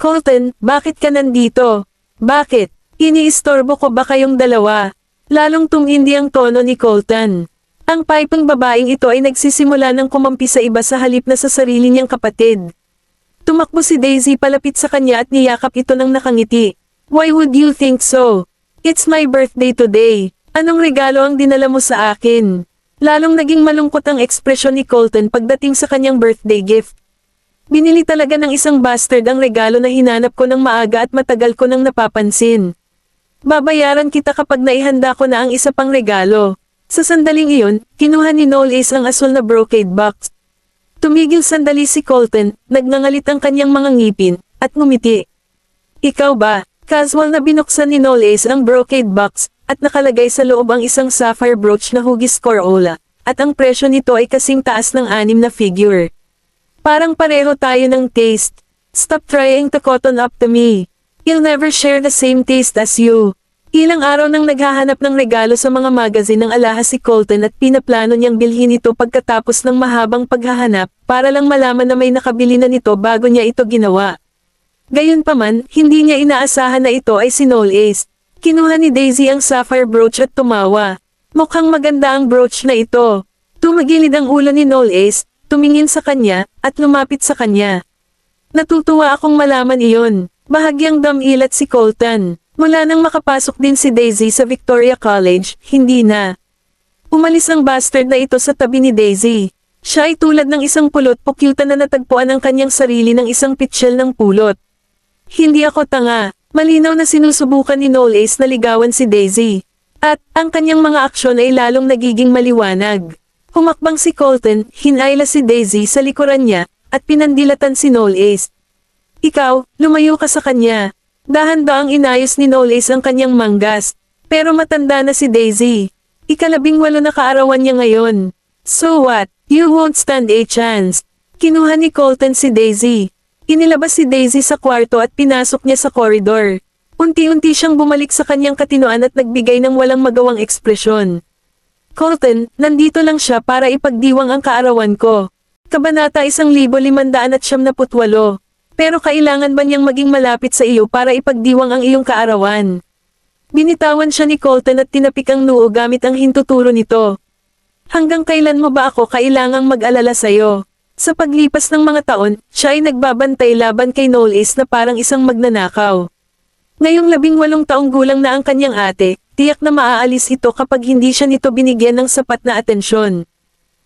Colton, bakit ka nandito? Bakit? Iniistorbo ko ba kayong dalawa? Lalong tumindi ang tono ni Colton. Ang paypang babaeng ito ay nagsisimula ng kumampi sa iba sa halip na sa sarili niyang kapatid. Tumakbo si Daisy palapit sa kanya at niyakap ito ng nakangiti. Why would you think so? It's my birthday today. Anong regalo ang dinala mo sa akin? Lalong naging malungkot ang ekspresyon ni Colton pagdating sa kanyang birthday gift. Binili talaga ng isang bastard ang regalo na hinanap ko ng maaga at matagal ko nang napapansin. Babayaran kita kapag naihanda ko na ang isa pang regalo. Sa sandaling iyon, kinuha ni Knowles ang asul na brocade box. Tumigil sandali si Colton, nagngangalit ang kanyang mga ngipin, at ngumiti. Ikaw ba? Casual na binuksan ni Knowles ang brocade box, at nakalagay sa loob ang isang sapphire brooch na hugis Corolla, at ang presyo nito ay kasing taas ng 6 na figure. Parang pareho tayo ng taste. Stop trying to cotton up to me. You'll never share the same taste as you. Ilang araw nang naghahanap ng regalo sa mga magazine ng alahas si Colton at pinaplano niyang bilhin ito pagkatapos ng mahabang paghahanap, para lang malaman na may nakabili na nito bago niya ito ginawa. Gayunpaman, hindi niya inaasahan na ito ay si Knowles. Kinuha ni Daisy ang sapphire brooch at tumawa. Mukhang maganda ang brooch na ito. Tumagilid ang ulo ni Knowles, tumingin sa kanya, at lumapit sa kanya. Natutuwa akong malaman iyon. Bahagyang damilat si Colton. Mula nang makapasok din si Daisy sa Victoria College, hindi na. Umalis ang bastard na ito sa tabi ni Daisy. Siya ay tulad ng isang pulot pukyutan na natagpuan ang kanyang sarili ng isang pitsyel ng pulot. Hindi ako tanga. Malinaw na sinusubukan ni Knowles na ligawan si Daisy. At, ang kanyang mga aksyon ay lalong nagiging maliwanag. Humakbang si Colton, hinayla si Daisy sa likuran niya, at pinandilatan si Knowles. Ikaw, lumayo ka sa kanya. Dahan-daang inayos ni Knowles ang kanyang manggas. Pero matanda na si Daisy. 18 na kaarawan niya ngayon. So what? You won't stand a chance. Kinuha ni Colton si Daisy. Inilabas si Daisy sa kwarto at pinasok niya sa koridor. Unti-unti siyang bumalik sa kanyang katinoan at nagbigay ng walang magawang ekspresyon. Colton, nandito lang siya para ipagdiwang ang kaarawan ko. Kabanata 1578. Pero kailangan ba niyang maging malapit sa iyo para ipagdiwang ang iyong kaarawan? Binitawan siya ni Colton at tinapik ang noo gamit ang hintuturo nito. Hanggang kailan mo ba ako kailangang mag-alala sa iyo? Sa paglipas ng mga taon, siya ay nagbabantay laban kay Knowles na parang isang magnanakaw. Ngayong 18 taong gulang na ang kanyang ate, tiyak na maaalis ito kapag hindi siya nito binigyan ng sapat na atensyon.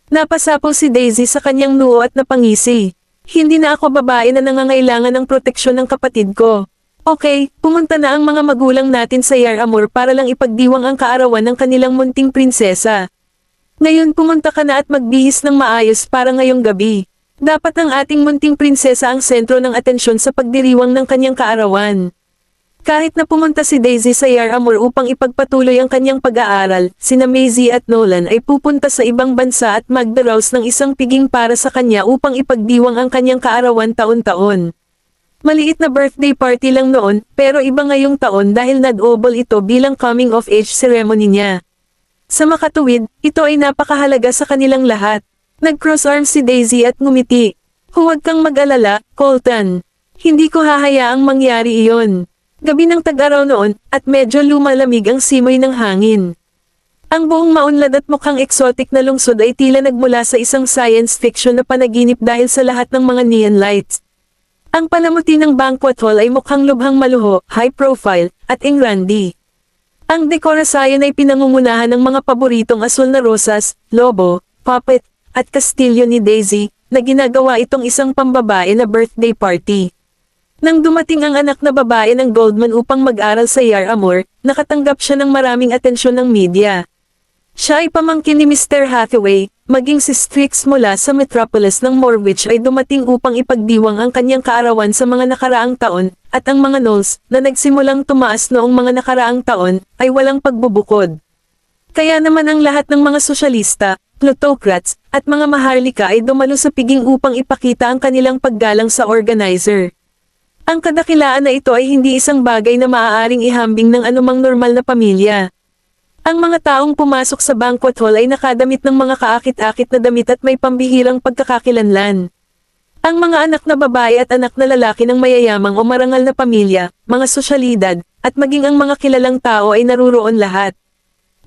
Napasapaw si Daisy sa kanyang noo at napangisi. Hindi na ako babae na nangangailangan ng proteksyon ng kapatid ko. Okay, pumunta na ang mga magulang natin sa Yar Amor para lang ipagdiwang ang kaarawan ng kanilang munting prinsesa. Ngayon pumunta ka na at magbihis ng maayos para ngayong gabi. Dapat ang ating munting prinsesa ang sentro ng atensyon sa pagdiriwang ng kanyang kaarawan. Kahit na pumunta si Daisy sa Yar Amor upang ipagpatuloy ang kanyang pag-aaral, sina Maisie at Nolan ay pupunta sa ibang bansa at magdaraos ng isang piging para sa kanya upang ipagdiwang ang kanyang kaarawan taon-taon. Maliit na birthday party lang noon, pero iba ngayong taon dahil nad-obol ito bilang coming of age ceremony niya. Sa makatuwid, ito ay napakahalaga sa kanilang lahat. Nag-cross arms si Daisy at ngumiti. Huwag kang mag-alala, Colton. Hindi ko hahayaang mangyari iyon. Gabi ng tag-araw noon, at medyo lumalamig ang simoy ng hangin. Ang buong maunlad at mukhang exotic na lungsod ay tila nagmula sa isang science fiction na panaginip dahil sa lahat ng mga neon lights. Ang palamuti ng banquet hall ay mukhang lubhang maluho, high profile, at engrandi. Ang dekorasyon ay pinangungunahan ng mga paboritong asul na rosas, lobo, puppet, at kastilyo ni Daisy, na ginagawa itong isang pambabae na birthday party. Nang dumating ang anak na babae ng Goldman upang mag-aral sa Yar Amor, nakatanggap siya ng maraming atensyon ng media. Siya ay pamangkin ni Mr. Hathaway, maging si Strix mula sa metropolis ng Morwich ay dumating upang ipagdiwang ang kanyang kaarawan sa mga nakaraang taon, at ang mga Knowles, na nagsimulang tumaas noong mga nakaraang taon, ay walang pagbubukod. Kaya naman ang lahat ng mga sosyalista, plutocrats, at mga maharlika ay dumalo sa piging upang ipakita ang kanilang paggalang sa organizer. Ang kadakilaan na ito ay hindi isang bagay na maaaring ihambing ng anumang normal na pamilya. Ang mga taong pumasok sa banquet hall ay nakadamit ng mga kaakit-akit na damit at may pambihirang pagkakakilanlan. Ang mga anak na babae at anak na lalaki ng mayayamang o marangal na pamilya, mga sosyalidad, at maging ang mga kilalang tao ay naruroon lahat.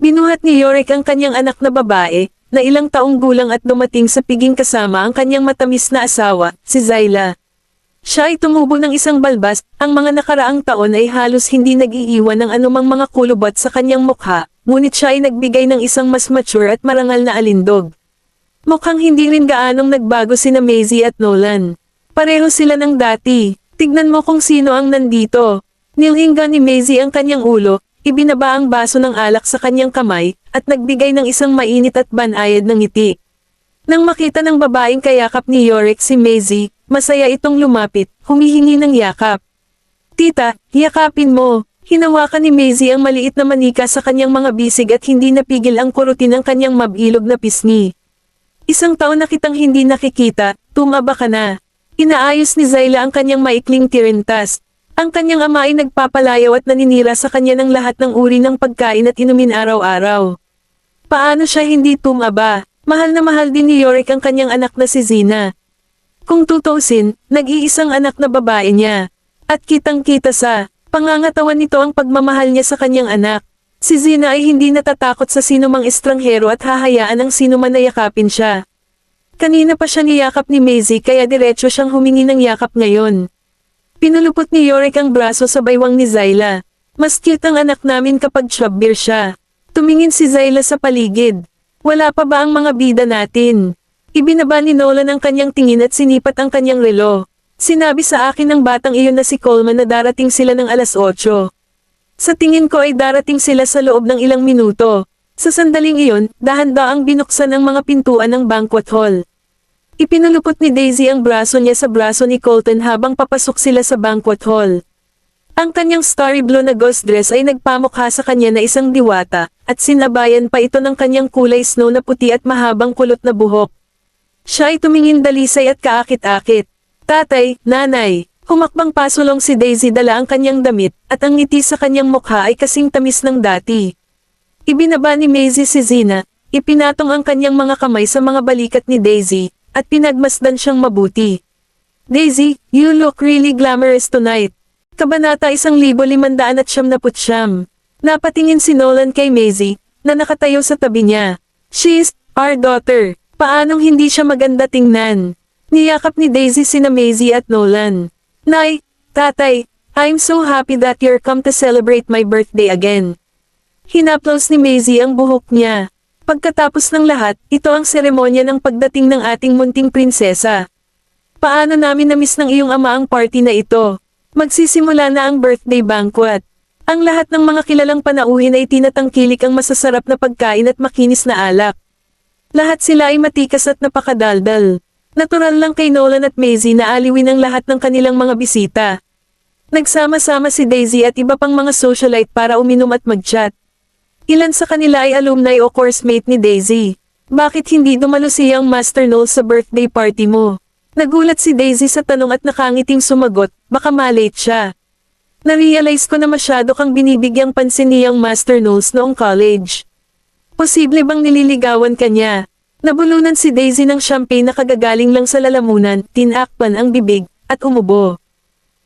Binuhat ni Yorick ang kanyang anak na babae, na ilang taong gulang at dumating sa piging kasama ang kanyang matamis na asawa, si Zyla. Siya ay tumubo ng isang balbas, ang mga nakaraang taon ay halos hindi nag-iiwan ng anumang mga kulubot sa kanyang mukha, ngunit siya ay nagbigay ng isang mas mature at marangal na alindog. Mukhang hindi rin gaanong nagbago sina Maisie at Nolan. Pareho sila ng dati. Tignan mo kung sino ang nandito. Nilhingga ni Maisie ang kanyang ulo, ibinaba ang baso ng alak sa kanyang kamay, at nagbigay ng isang mainit at banayad ng ngiti. Nang makita ng babaeng kayakap ni Yorick si Maisie, masaya itong lumapit, humihingi ng yakap. Tita, yakapin mo. Hinawakan ni Maisie ang maliit na manika sa kanyang mga bisig at hindi napigil ang kurutin ng kanyang mabilog na pisngi. Isang taon na kitang hindi nakikita, tumaba ka na. Inaayos ni Zyla ang kanyang maikling tirintas. Ang kanyang ama ay nagpapalayaw at naninira sa kanya ng lahat ng uri ng pagkain at inumin araw-araw. Paano siya hindi tumaba? Mahal na mahal din ni Yorick ang kanyang anak na si Zina. Kung tutuusin, nag-iisang anak na babae niya. At kitang-kita sa pangangatawan nito ang pagmamahal niya sa kanyang anak. Si Zina ay hindi natatakot sa sinumang estranghero at hahayaan ang sinuman na yakapin siya. Kanina pa siya niyakap ni Maisie kaya diretso siyang humingi ng yakap ngayon. Pinulupot ni Yorick ang braso sa baywang ni Zyla. Mas cute ang anak namin kapag chubbeer siya. Tumingin si Zyla sa paligid. Wala pa ba ang mga bida natin? Ibinaba ni Nolan ang kanyang tingin at sinipat ang kanyang relo. Sinabi sa akin ng batang iyon na si Coleman na darating sila ng alas 8. Sa tingin ko ay darating sila sa loob ng ilang minuto. Sa sandaling iyon, dahan-daang binuksan ang mga pintuan ng banquet hall. Ipinulupot ni Daisy ang braso niya sa braso ni Colton habang papasok sila sa banquet hall. Ang kanyang starry blue na ghost dress ay nagpamukha sa kanya na isang diwata, at sinabayan pa ito ng kanyang kulay snow na puti at mahabang kulot na buhok. Siya ay tumingin dalisay at kaakit-akit. Tatay, nanay. Humakbang pasulong si Daisy dala ang kanyang damit, at ang ngiti sa kanyang mukha ay kasing tamis ng dati. Ibinaba ni Maisie si Zina, ipinatong ang kanyang mga kamay sa mga balikat ni Daisy, at pinagmasdan siyang mabuti. Daisy, you look really glamorous tonight. Kabanata 1579. Napatingin si Nolan kay Maisie, na nakatayo sa tabi niya. She's our daughter. Paanong hindi siya maganda tingnan? Niyakap ni Daisy sina Maisie at Nolan. Nay, tatay, I'm so happy that you're come to celebrate my birthday again. Hinaplos ni Maisie ang buhok niya. Pagkatapos ng lahat, ito ang seremonya ng pagdating ng ating munting prinsesa. Paano namin na-miss ng iyong ama ang party na ito? Magsisimula na ang birthday banquet. Ang lahat ng mga kilalang panauhin ay tinatangkilik ang masasarap na pagkain at makinis na alak. Lahat sila ay matikas at napakadaldal. Natural lang kay Nolan at Maisie na aliwin ang lahat ng kanilang mga bisita. Nagsama-sama si Daisy at iba pang mga socialite para uminom at mag-chat. Ilan sa kanila ay alumni o coursemate ni Daisy. Bakit hindi dumalo siyang Master Knowles sa birthday party mo? Nagulat si Daisy sa tanong at nakangiting sumagot, baka malate siya. Narealize ko na masyado kang binibigyang pansin niyang Master Knowles noong college. Posible bang nililigawan ka niya? Nabulunan si Daisy ng champagne na kagagaling lang sa lalamunan, tinakpan ang bibig, at umubo.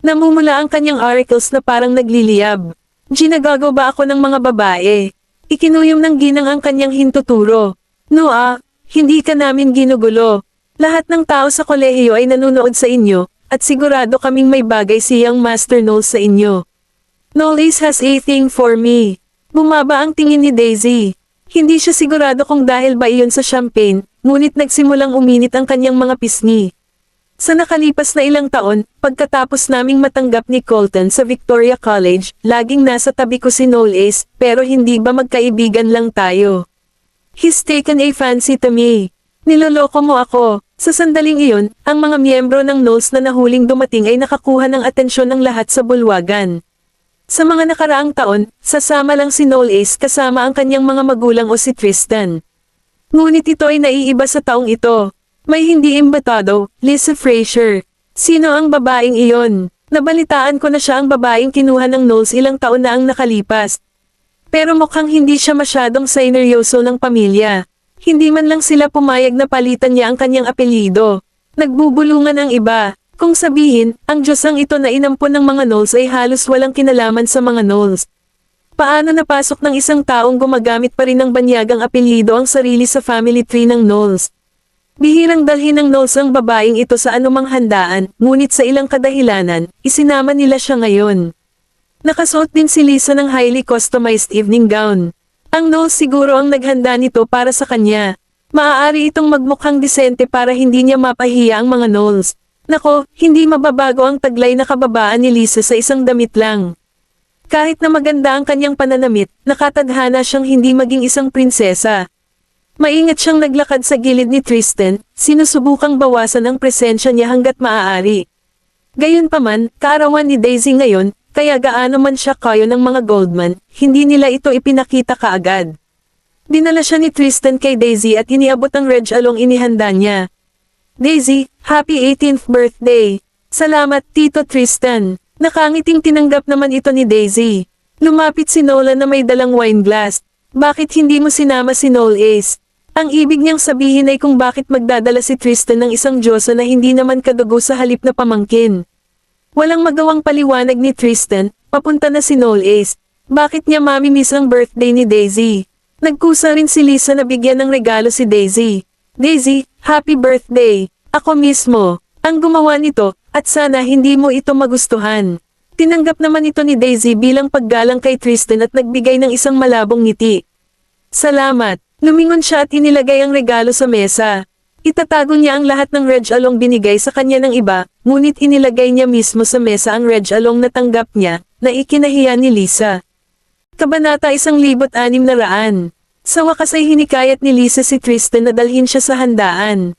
Namumula ang kanyang auricles na parang nagliliyab. Ginagago ba ako ng mga babae? Ikinuyom ng ginang ang kanyang hintuturo. Noah, hindi ka namin ginugulo. Lahat ng tao sa kolehiyo ay nanonood sa inyo, at sigurado kaming may bagay siyang Master Knowles sa inyo. Knowles has a thing for me. Bumaba ang tingin ni Daisy. Hindi siya sigurado kung dahil ba iyon sa champagne, ngunit nagsimulang uminit ang kanyang mga pisngi. Sa nakalipas na ilang taon, pagkatapos naming matanggap ni Colton sa Victoria College, laging nasa tabi ko si Knowles, pero hindi ba magkaibigan lang tayo? He's taken a fancy to me. Niloloko mo ako. Sa sandaling iyon, ang mga miyembro ng Knowles na nahuling dumating ay nakakuha ng atensyon ng lahat sa bulwagan. Sa mga nakaraang taon, sasama lang si Knowles kasama ang kanyang mga magulang o si Tristan. Ngunit ito ay naiiba sa taong ito. May hindi imbitado, Lisa Fraser. Sino ang babaeng iyon? Nabalitaan ko na siya ang babaeng kinuha ng Knowles ilang taon na ang nakalipas. Pero mukhang hindi siya masyadong seneryoso ng pamilya. Hindi man lang sila pumayag na palitan niya ang kanyang apelyido. Nagbubulungan ang iba. Kung sabihin, ang Diyosang ito na inampon ng mga Knowles ay halos walang kinalaman sa mga Knowles. Paano napasok ng isang taong gumagamit pa rin ng banyagang apelyido ang sarili sa family tree ng Knowles? Bihirang dalhin ng Knowles ang babaeng ito sa anumang handaan, ngunit sa ilang kadahilanan, isinama nila siya ngayon. Nakasuot din si Lisa ng highly customized evening gown. Ang Knowles siguro ang naghanda nito para sa kanya. Maaari itong magmukhang disente para hindi niya mapahiya ang mga Knowles. Nako, hindi mababago ang taglay na kababaan ni Lisa sa isang damit lang. Kahit na maganda ang kanyang pananamit, nakatadhana siyang hindi maging isang prinsesa. Maingat siyang naglakad sa gilid ni Tristan, sinusubukang bawasan ang presensya niya hanggat maaari. Gayunpaman, kaarawan ni Daisy ngayon, kaya gaano man siya kayo ng mga Goldman, hindi nila ito ipinakita kaagad. Dinala siya ni Tristan kay Daisy at iniabot ang red along inihanda niya. Daisy, happy 18th birthday! Salamat, Tito Tristan! Nakangiting tinanggap naman ito ni Daisy. Lumapit si Nola na may dalang wine glass. Bakit hindi mo sinama si Noel Ace? Ang ibig niyang sabihin ay kung bakit magdadala si Tristan ng isang Diyosa na hindi naman kadugo sa halip na pamangkin. Walang magawang paliwanag ni Tristan, papunta na si Noel Ace. Bakit niya mamimiss ang birthday ni Daisy? Nagkusa rin si Lisa na bigyan ng regalo si Daisy. Daisy, happy birthday! Ako mismo, ang gumawa nito. At sana hindi mo ito magustuhan. Tinanggap naman ito ni Daisy bilang paggalang kay Tristan at nagbigay ng isang malabong ngiti. Salamat. Lumingon siya at inilagay ang regalo sa mesa. Itatago niya ang lahat ng red along binigay sa kanya ng iba, ngunit inilagay niya mismo sa mesa ang red along na tanggap niya, na ikinahiya ni Lisa. Kabanata 1600. Sa wakas ay hinikayat ni Lisa si Tristan na dalhin siya sa handaan.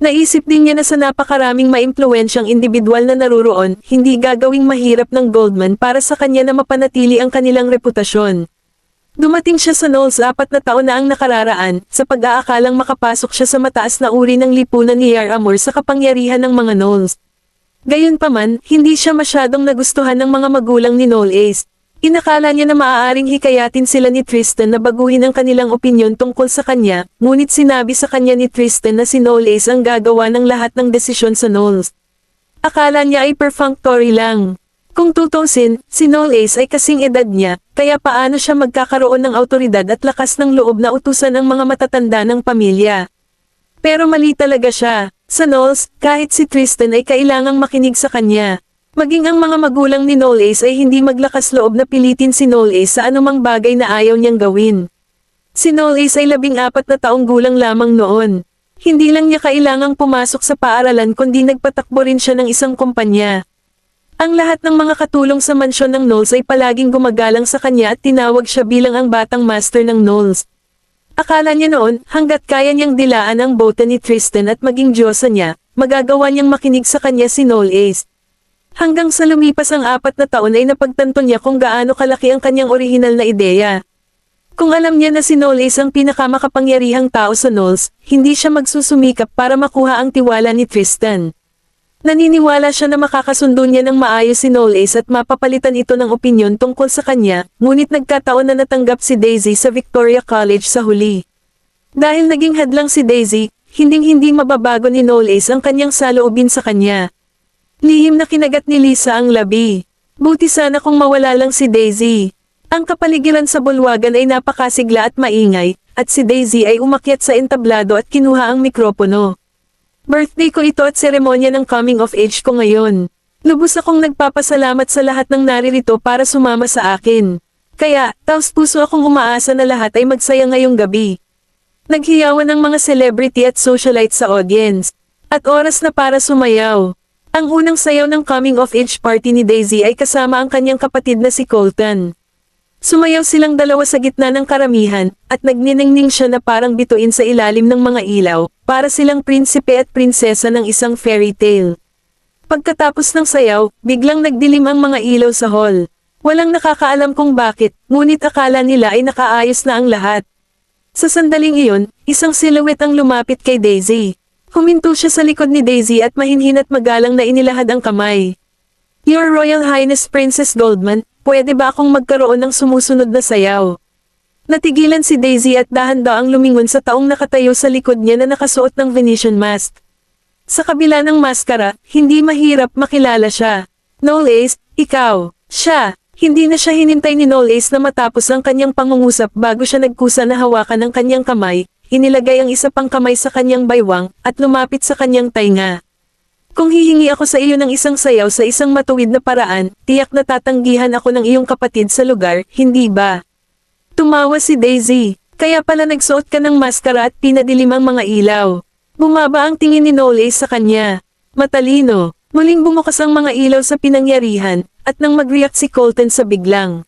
Naisip din niya na sa napakaraming maimpluwensyang individual na naruroon, hindi gagawing mahirap ng Goldman para sa kanya na mapanatili ang kanilang reputasyon. Dumating siya sa Knowles 4 na taon na ang nakararaan, sa pag-aakalang makapasok siya sa mataas na uri ng lipunan ni Yar Amor sa kapangyarihan ng mga Knowles. Gayunpaman, hindi siya masyadong nagustuhan ng mga magulang ni Noel Ace. Inakala niya na maaaring hikayatin sila ni Tristan na baguhin ang kanilang opinyon tungkol sa kanya, ngunit sinabi sa kanya ni Tristan na si Noel Ace ang gagawa ng lahat ng desisyon sa Knowles. Akala niya ay perfunctory lang. Kung tutusin, si Noel Ace ay kasing edad niya, kaya paano siya magkakaroon ng autoridad at lakas ng loob na utusan ang mga matatanda ng pamilya. Pero mali talaga siya. Sa Knowles, kahit si Tristan ay kailangang makinig sa kanya. Maging ang mga magulang ni Noel Ace ay hindi maglakas loob na pilitin si Noel Ace sa anumang bagay na ayaw niyang gawin. Si Noel Ace ay 14 na taong gulang lamang noon. Hindi lang niya kailangang pumasok sa paaralan kundi nagpatakbo rin siya ng isang kumpanya. Ang lahat ng mga katulong sa mansyon ng Knowles ay palaging gumagalang sa kanya at tinawag siya bilang ang batang master ng Knowles. Akala niya noon, hanggat kaya niyang dilaan ang bote ni Tristan at maging Diyosa niya, magagawa niyang makinig sa kanya si Noel Ace. Hanggang sa lumipas ang 4 na taon ay napagtanto niya kung gaano kalaki ang kanyang orihinal na ideya. Kung alam niya na si Noel Ace ang pinakamakapangyarihang tao sa Knowles, hindi siya magsusumikap para makuha ang tiwala ni Tristan. Naniniwala siya na makakasundo niya ng maayos si Noel Ace at mapapalitan ito ng opinyon tungkol sa kanya, ngunit nagkataon na natanggap si Daisy sa Victoria College sa huli. Dahil naging hadlang si Daisy, hinding-hindi mababago ni Noel Ace ang kanyang saloobin sa kanya. Lihim na kinagat ni Lisa ang labi. Buti sana kung mawala lang si Daisy. Ang kapaligiran sa bulwagan ay napakasigla at maingay, at si Daisy ay umakyat sa entablado at kinuha ang mikropono. Birthday ko ito at seremonya ng coming of age ko ngayon. Lubos akong nagpapasalamat sa lahat ng naririto para sumama sa akin. Kaya, taos-puso akong umaasa na lahat ay magsaya ngayong gabi. Naghiyawan ang mga celebrity at socialite sa audience. At oras na para sumayaw. Ang unang sayaw ng coming-of-age party ni Daisy ay kasama ang kanyang kapatid na si Colton. Sumayaw silang dalawa sa gitna ng karamihan, at nagniningning siya na parang bituin sa ilalim ng mga ilaw, para silang prinsipe at prinsesa ng isang fairy tale. Pagkatapos ng sayaw, biglang nagdilim ang mga ilaw sa hall. Walang nakakaalam kung bakit, ngunit akala nila ay nakaayos na ang lahat. Sa sandaling iyon, isang silhouette ang lumapit kay Daisy. Huminto siya sa likod ni Daisy at mahinhin at magalang na inilahad ang kamay. Your Royal Highness Princess Goldman, pwede ba akong magkaroon ng sumusunod na sayaw? Natigilan si Daisy at dahan-daang lumingon sa taong nakatayo sa likod niya na nakasuot ng Venetian mask. Sa kabila ng maskara, hindi mahirap makilala siya. Noel Ace, ikaw. Siya. Hindi na siya hinintay ni Knowles na matapos ang kanyang pangungusap bago siya nagkusa na hawakan ang kanyang kamay, inilagay ang isa pang kamay sa kanyang baywang, at lumapit sa kanyang tainga. Kung hihingi ako sa iyo ng isang sayaw sa isang matuwid na paraan, tiyak na tatanggihan ako ng iyong kapatid sa lugar, hindi ba? Tumawa si Daisy. Kaya pala nagsuot ka ng maskara at pinadilim ang mga ilaw. Bumaba ang tingin ni Knowles sa kanya. Matalino. Muling bumukas ang mga ilaw sa pinangyarihan, at nang mag-react si Colton sa biglang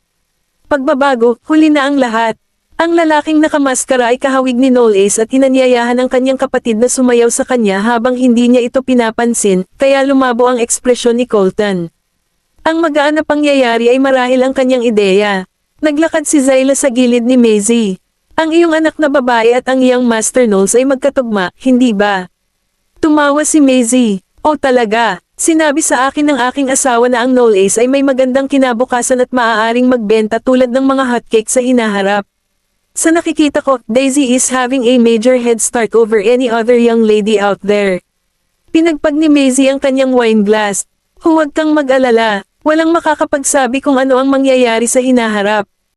pagbabago, huli na ang lahat. Ang lalaking nakamaskara ay kahawig ni Knowles at inanyayahan ang kanyang kapatid na sumayaw sa kanya habang hindi niya ito pinapansin, kaya lumabo ang ekspresyon ni Colton. Ang magaan na pangyayari ay marahil ang kanyang ideya. Naglakad si Zyla sa gilid ni Maisie. Ang iyong anak na babae at ang iyong Master Knowles ay magkatugma, hindi ba? Tumawa si Maisie. O talaga, sinabi sa akin ng aking asawa na ang Knowles ay may magandang kinabukasan at maaaring magbenta tulad ng mga hotcake sa hinaharap. Sa nakikita ko, Daisy is having a major head start over any other young lady out there. Pinagpag ni Maisie ang kanyang wine glass. Huwag kang mag-alala, walang makakapagsabi kung ano ang mangyayari sa hinaharap.